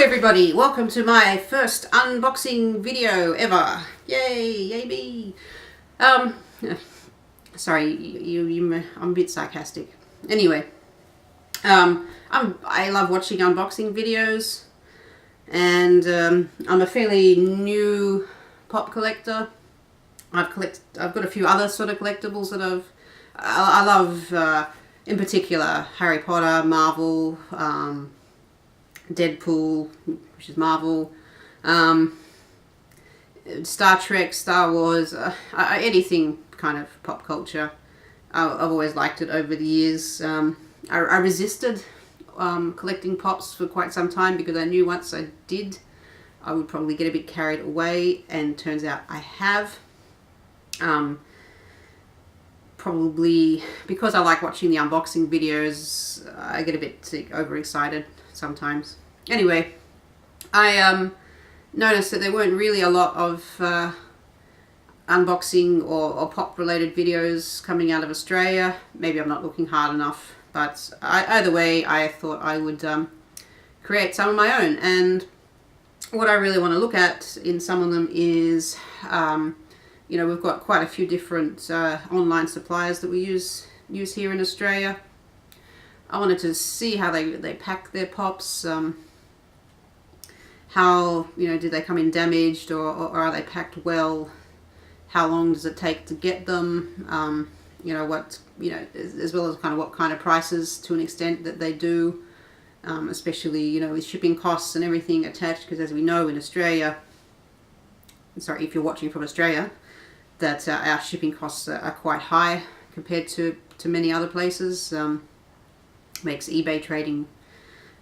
everybody, welcome to my first unboxing video ever. Yay, yay me. Sorry, I'm a bit sarcastic. Anyway, I love watching unboxing videos, and I'm a fairly new pop collector. I've got a few other sort of collectibles that I love, in particular Harry Potter, Marvel, Deadpool, which is Marvel, Star Trek, Star Wars, anything kind of pop culture. I've always liked it over the years. I resisted collecting pops for quite some time because I knew once I did, I would probably get a bit carried away, and turns out I have. Probably because I like watching the unboxing videos, I get a bit overexcited sometimes. Anyway, I noticed that there weren't really a lot of unboxing or pop related videos coming out of Australia. Maybe I'm not looking hard enough, but either way, I thought I would create some of my own. And what I really want to look at in some of them is, you know, we've got quite a few different online suppliers that we use here in Australia. I wanted to see how they pack their pops. How, you know, do they come in damaged, or are they packed well? How long does it take to get them? You know, as well as kind of what kind of prices, to an extent, that they do, especially, you know, with shipping costs and everything attached, because as we know in Australia, sorry if you're watching from Australia, that our shipping costs are quite high compared to many other places. Makes eBay trading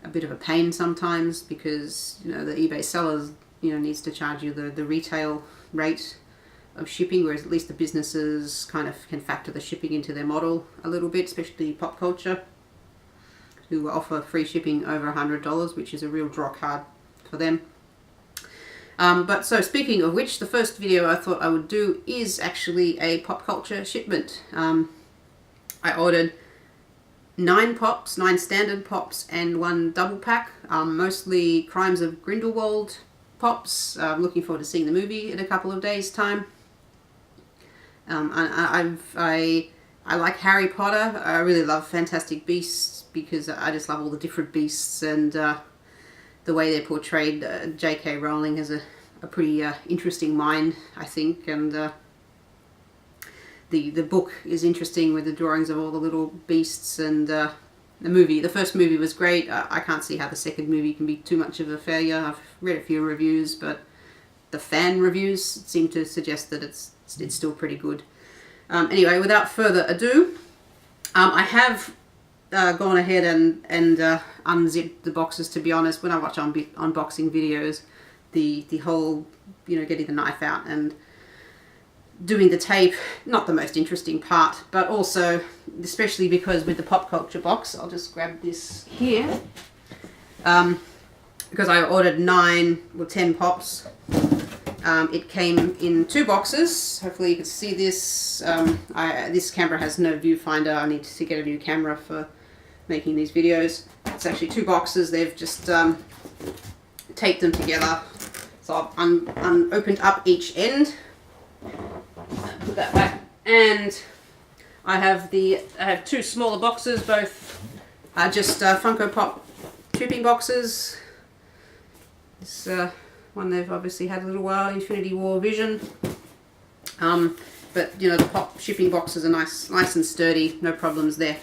a bit of a pain sometimes, because, you know, the eBay sellers, you know, needs to charge you the retail rate of shipping, whereas at least the businesses kind of can factor the shipping into their model a little bit, especially Popcultcha, who offer free shipping over $100, which is a real draw card for them. But so, speaking of which, the first video I thought I would do is actually a Popcultcha shipment. I ordered 9 standard pops and 1 double pack, mostly Crimes of Grindelwald pops. I'm looking forward to seeing the movie in a couple of days' time. I like Harry Potter. I really love Fantastic Beasts because I just love all the different beasts, and the way they're portrayed. J.K. Rowling has a pretty interesting mind, I think, and the book is interesting with the drawings of all the little beasts, and the first movie was great. I can't see how the second movie can be too much of a failure. I've read a few reviews, but the fan reviews seem to suggest that it's still pretty good. Anyway, without further ado, I have gone ahead and unzipped the boxes. To be honest, when I watch unboxing videos, the whole, you know, getting the knife out and doing the tape, not the most interesting part, but also, especially because with the Popcultcha box, I'll just grab this here, because I ordered 10 pops. It came in 2 boxes. Hopefully you can see this. This camera has no viewfinder. I need to get a new camera for making these videos. It's actually 2 boxes. They've just taped them together. So I've opened up each end. Put that back, and I have 2 smaller boxes. Both are just Funko Pop shipping boxes. This one they've obviously had a little while, Infinity War Vision. But, you know, the pop shipping boxes are nice and sturdy, no problems there.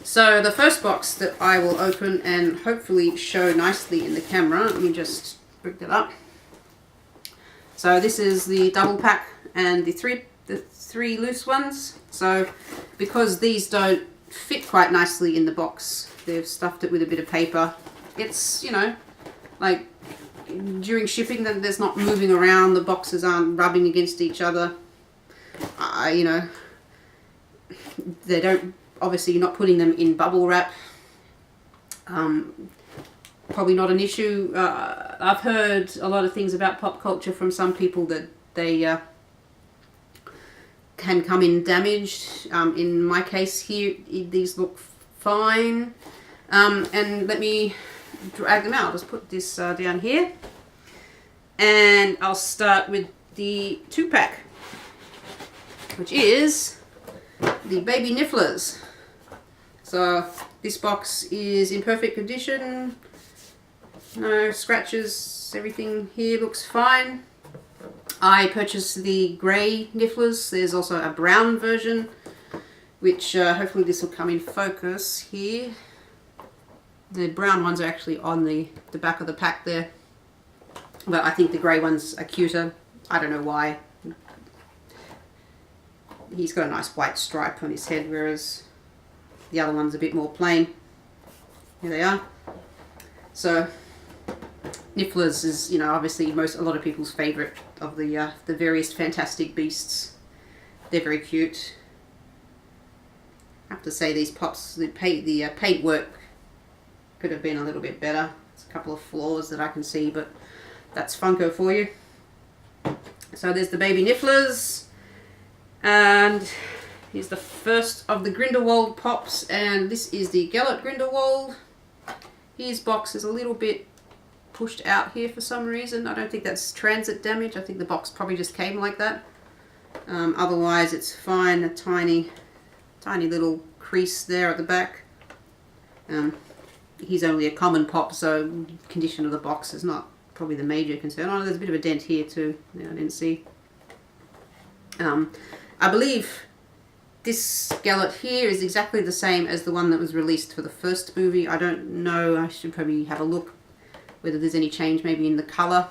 So the first box that I will open and hopefully show nicely in the camera, let me just bring that up. So this is the double pack and the three loose ones. So because these don't fit quite nicely in the box, they've stuffed it with a bit of paper. It's, you know, like during shipping, that there's not moving around, the boxes aren't rubbing against each other. You know, they don't, obviously you're not putting them in bubble wrap. Probably not an issue. I've heard a lot of things about Popcultcha from some people that they can come in damaged. In my case here, these look fine. And let me drag them out. I'll just put this down here. And I'll start with the 2-pack, which is the Baby Nifflers. So this box is in perfect condition. No scratches, everything here looks fine. I purchased the grey Nifflers. There's also a brown version, which hopefully this will come in focus here. The brown ones are actually on the back of the pack there. But I think the grey ones are cuter. I don't know why. He's got a nice white stripe on his head, whereas the other one's a bit more plain. Here they are. So Nifflers is, you know, obviously a lot of people's favourite of the various fantastic beasts. They're very cute. I have to say these pops, the paint work could have been a little bit better. There's a couple of flaws that I can see, but that's Funko for you. So there's the Baby Nifflers, and here's the first of the Grindelwald pops, and this is the Gellert Grindelwald. His box is a little bit pushed out here for some reason. I don't think that's transit damage. I think the box probably just came like that. Otherwise it's fine. A tiny little crease there at the back. He's only a common pop, so condition of the box is not probably the major concern. Oh, there's a bit of a dent here too. Yeah, I didn't see. I believe this Gellert here is exactly the same as the one that was released for the first movie. I don't know. I should probably have a look whether there's any change maybe in the colour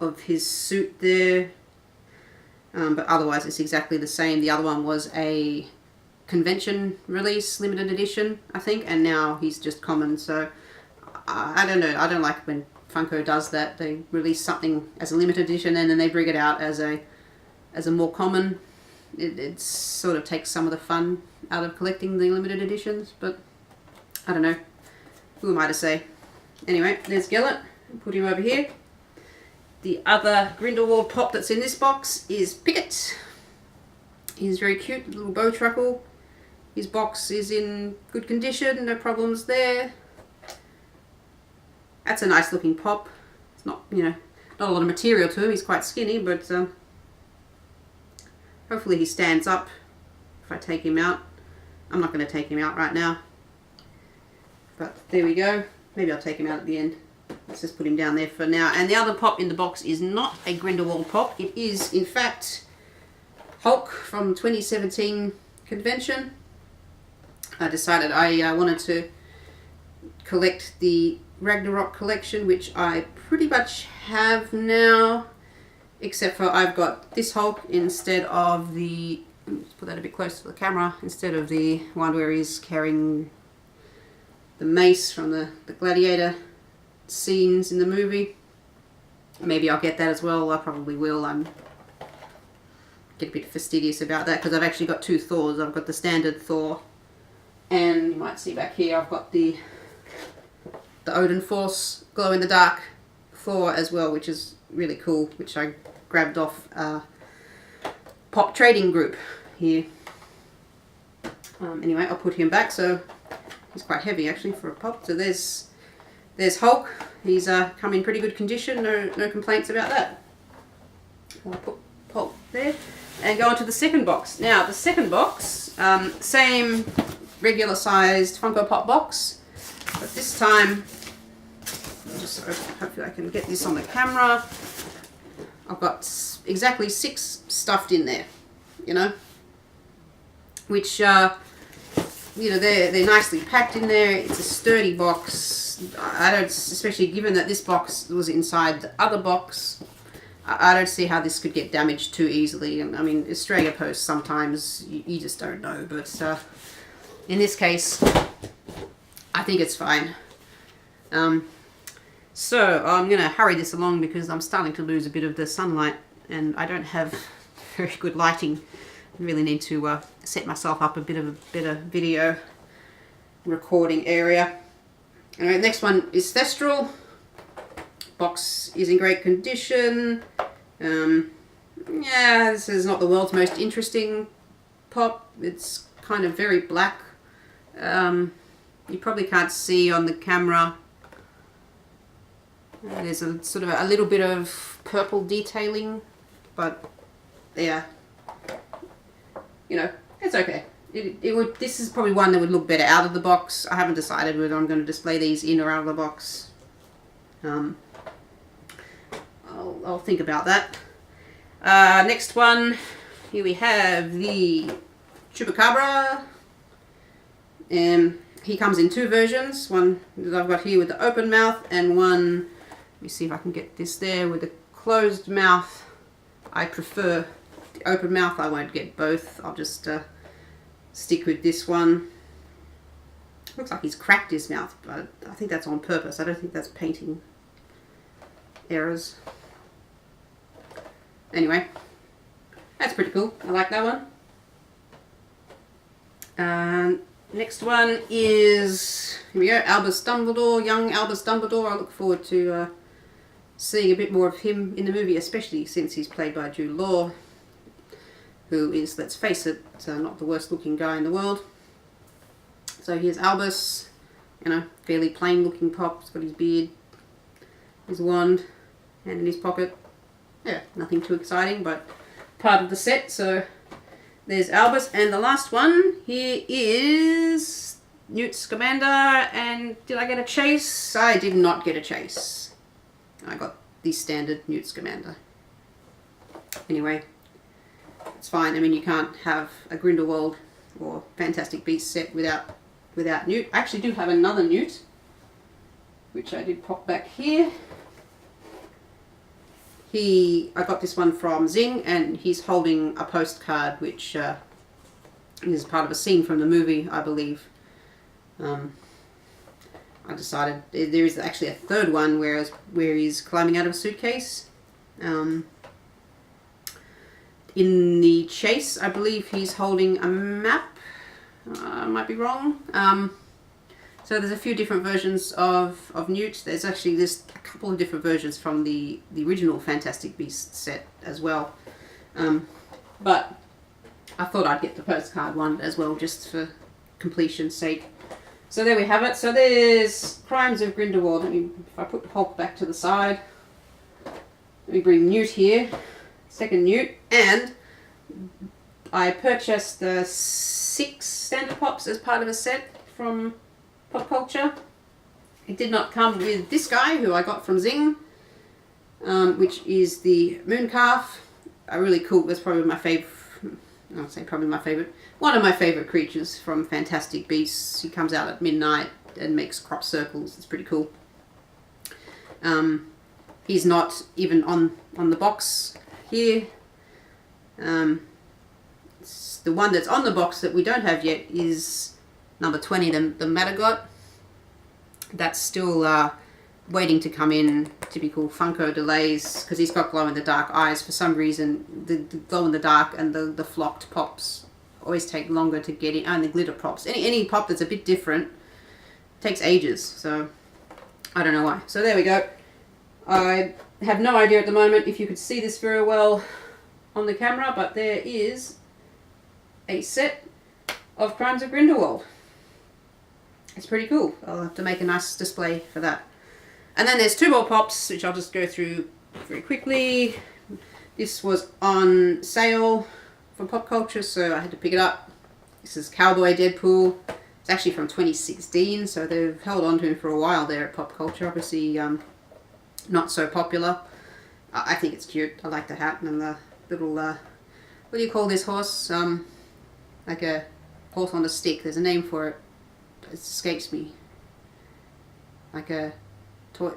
of his suit there. But otherwise it's exactly the same. The other one was a convention release, limited edition, I think, and now he's just common. So I don't know. I don't like when Funko does that. They release something as a limited edition and then they bring it out as a more common. It sort of takes some of the fun out of collecting the limited editions, but I don't know. Who am I to say? Anyway, there's Gellert. Put him over here. The other Grindelwald pop that's in this box is Pickett. He's very cute, little bow truckle. His box is in good condition, no problems there. That's a nice looking pop. It's not, you know, not a lot of material to him. He's quite skinny, but hopefully he stands up if I take him out. I'm not going to take him out right now. But there we go. Maybe I'll take him out at the end. Let's just put him down there for now. And the other pop in the box is not a Grindelwald pop. It is, in fact, Hulk from 2017 convention. I decided I wanted to collect the Ragnarok collection, which I pretty much have now, except for I've got this Hulk instead of the, let's put that a bit closer to the camera, instead of the one where he's carrying the mace from the gladiator scenes in the movie. Maybe I'll get that as well. I probably will. I'm get a bit fastidious about that because I've actually got two Thors. I've got the standard Thor, and you might see back here I've got the Odin Force glow in the dark Thor as well, which is really cool, which I grabbed off Pop Trading Group here. Anyway, I'll put him back. So he's quite heavy actually for a pop. So there's Hulk. He's come in pretty good condition. No complaints about that. I'll put Hulk there and go on to the second box. Now the second box, same regular sized Funko Pop box, but this time, hopefully I can get this on the camera. I've got exactly 6 stuffed in there, you know, which you know, they're nicely packed in there. It's a sturdy box. I don't, especially given that this box was inside the other box, I don't see how this could get damaged too easily. And I mean, Australia Post sometimes you just don't know, but in this case, I think it's fine. So I'm going to hurry this along because I'm starting to lose a bit of the sunlight and I don't have very good lighting. I really need to set myself up a bit of a better video recording area. Alright, next one is Thestral. Box is in great condition. Yeah, this is not the world's most interesting pop. It's kind of very black. You probably can't see on the camera. There's a sort of a little bit of purple detailing, but yeah, you know, it's okay. It would. This is probably one that would look better out of the box. I haven't decided whether I'm going to display these in or out of the box. I'll think about that. Next one, here we have the Chupacabra. He comes in two versions. One that I've got here with the open mouth, and one, let me see if I can get this there, with the closed mouth. I prefer the open mouth. I won't get both. I'll just stick with this one. Looks like he's cracked his mouth, but I think that's on purpose. I don't think that's painting errors. Anyway, that's pretty cool. I like that one. Next one is, here we go, Albus Dumbledore, young Albus Dumbledore. I look forward to seeing a bit more of him in the movie, especially since he's played by Jude Law, who is, let's face it, not the worst looking guy in the world. So here's Albus, you know, fairly plain looking pop. He's got his beard, his wand, hand in his pocket. Yeah, nothing too exciting, but part of the set. So there's Albus, and the last one here is Newt Scamander. And did I get a chase? I did not get a chase. I got the standard Newt Scamander. Anyway, it's fine. I mean, you can't have a Grindelwald or Fantastic Beasts set without Newt. I actually do have another Newt, which I did pop back here. I got this one from Zing, and he's holding a postcard which is part of a scene from the movie, I believe. I decided there is actually a third one where he's climbing out of a suitcase. In the chase, I believe he's holding a map. I might be wrong. So there's a few different versions of Newt. There's a couple of different versions from the original Fantastic Beasts set as well. But I thought I'd get the postcard one as well, just for completion's sake. So there we have it. So there's Crimes of Grindelwald. If I put the Hulk back to the side, let me bring Newt here. Second Newt. And I purchased the 6 standard pops as part of a set from Popcultcha. It did not come with this guy, who I got from Zing, which is the Mooncalf. A really cool, that's probably my favourite, I'll say probably my favourite, one of my favourite creatures from Fantastic Beasts. He comes out at midnight and makes crop circles. It's pretty cool. He's not even on the box here. The one that's on the box that we don't have yet is number 20, the Matagot. That's still waiting to come in. Typical Funko delays, because he's got glow-in-the-dark eyes. For some reason, the glow-in-the-dark and the flocked pops always take longer to get in, and the glitter pops. Any pop that's a bit different takes ages, so I don't know why. So there we go. I have no idea at the moment if you could see this very well on the camera, but there is a set of Crimes of Grindelwald. It's pretty cool. I'll have to make a nice display for that. And then there's 2 more pops, which I'll just go through very quickly. This was on sale from Popcultcha, so I had to pick it up. This is Cowboy Deadpool. It's actually from 2016, so they've held on to him for a while there at Popcultcha. Obviously, not so popular. I think it's cute. I like the hat and the little, what do you call this horse? Like a horse on a stick. There's a name for it. It escapes me. Like a toy.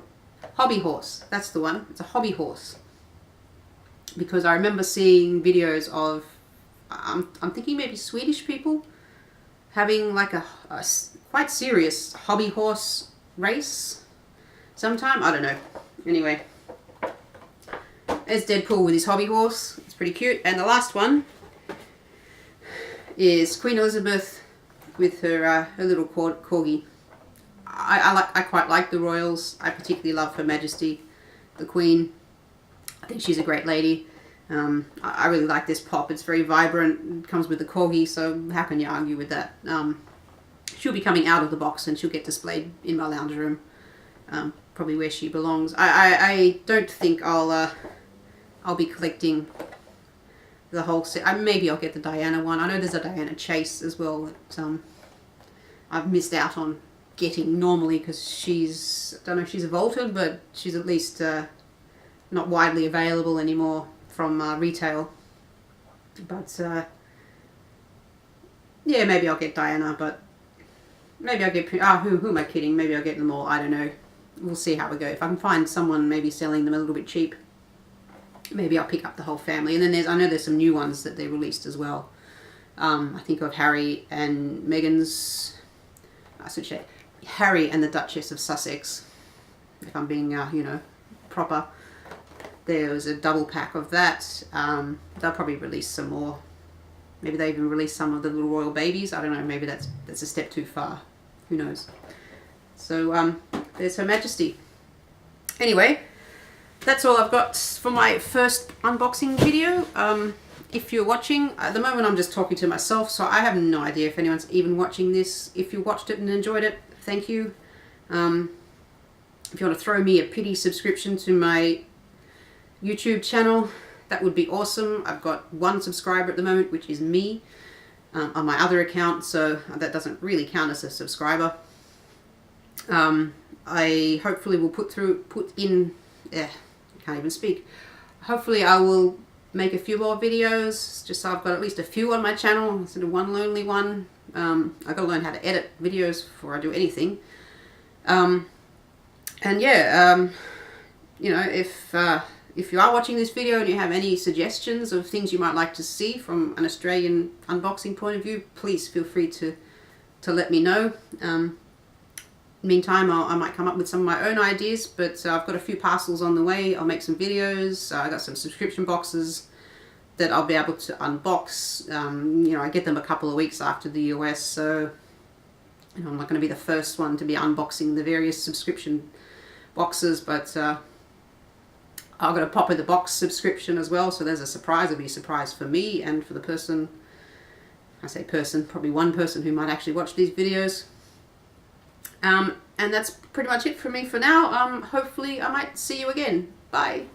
Hobby horse. That's the one. It's a hobby horse. Because I remember seeing videos of, I'm thinking maybe Swedish people, having like a quite serious hobby horse race sometime. I don't know. Anyway. There's Deadpool with his hobby horse. It's pretty cute. And the last one is Queen Elizabeth with her little corgi. I quite like the royals. I particularly love Her Majesty, the Queen. I think she's a great lady. I really like this pop. It's very vibrant. It comes with the corgi, so how can you argue with that? She she'll be coming out of the box and she'll get displayed in my lounge room, probably where she belongs. I don't think I'll be collecting the whole set. Maybe I'll get the Diana one. I know there's a Diana Chase as well that I've missed out on getting normally because she's, I don't know if she's evolved, but she's at least not widely available anymore from retail. But yeah, maybe I'll get Diana, but maybe I'll get, who am I kidding? Maybe I'll get them all. I don't know. We'll see how we go. If I can find someone maybe selling them a little bit cheap, maybe I'll pick up the whole family. And then I know there's some new ones that they released as well. I think of Harry and Meghan's, Harry and the Duchess of Sussex, if I'm being, proper. There was a double pack of that. They'll probably release some more. Maybe they even release some of the little royal babies. I don't know, maybe that's a step too far. Who knows? So, there's Her Majesty. Anyway, that's all I've got for my first unboxing video. If you're watching, at the moment I'm just talking to myself, so I have no idea if anyone's even watching this. If you watched it and enjoyed it, thank you. If you want to throw me a pity subscription to my YouTube channel, that would be awesome. I've got 1 subscriber at the moment, which is me, on my other account, so that doesn't really count as a subscriber. I hopefully will hopefully I will make a few more videos, just so I've got at least a few on my channel instead of one lonely one. I've got to learn how to edit videos before I do anything. And yeah, if you are watching this video and you have any suggestions of things you might like to see from an Australian unboxing point of view, please feel free to let me know. Meantime, I might come up with some of my own ideas, but I've got a few parcels on the way. I'll make some videos. I got some subscription boxes that I'll be able to unbox. I get them a couple of weeks after the US, so I'm not going to be the first one to be unboxing the various subscription boxes, but I've got a Pop in the Box subscription as well, so there's a surprise. It'll be a surprise for me and for the person, I say person, probably one person who might actually watch these videos. And that's pretty much it for me for now. Hopefully I might see you again. Bye.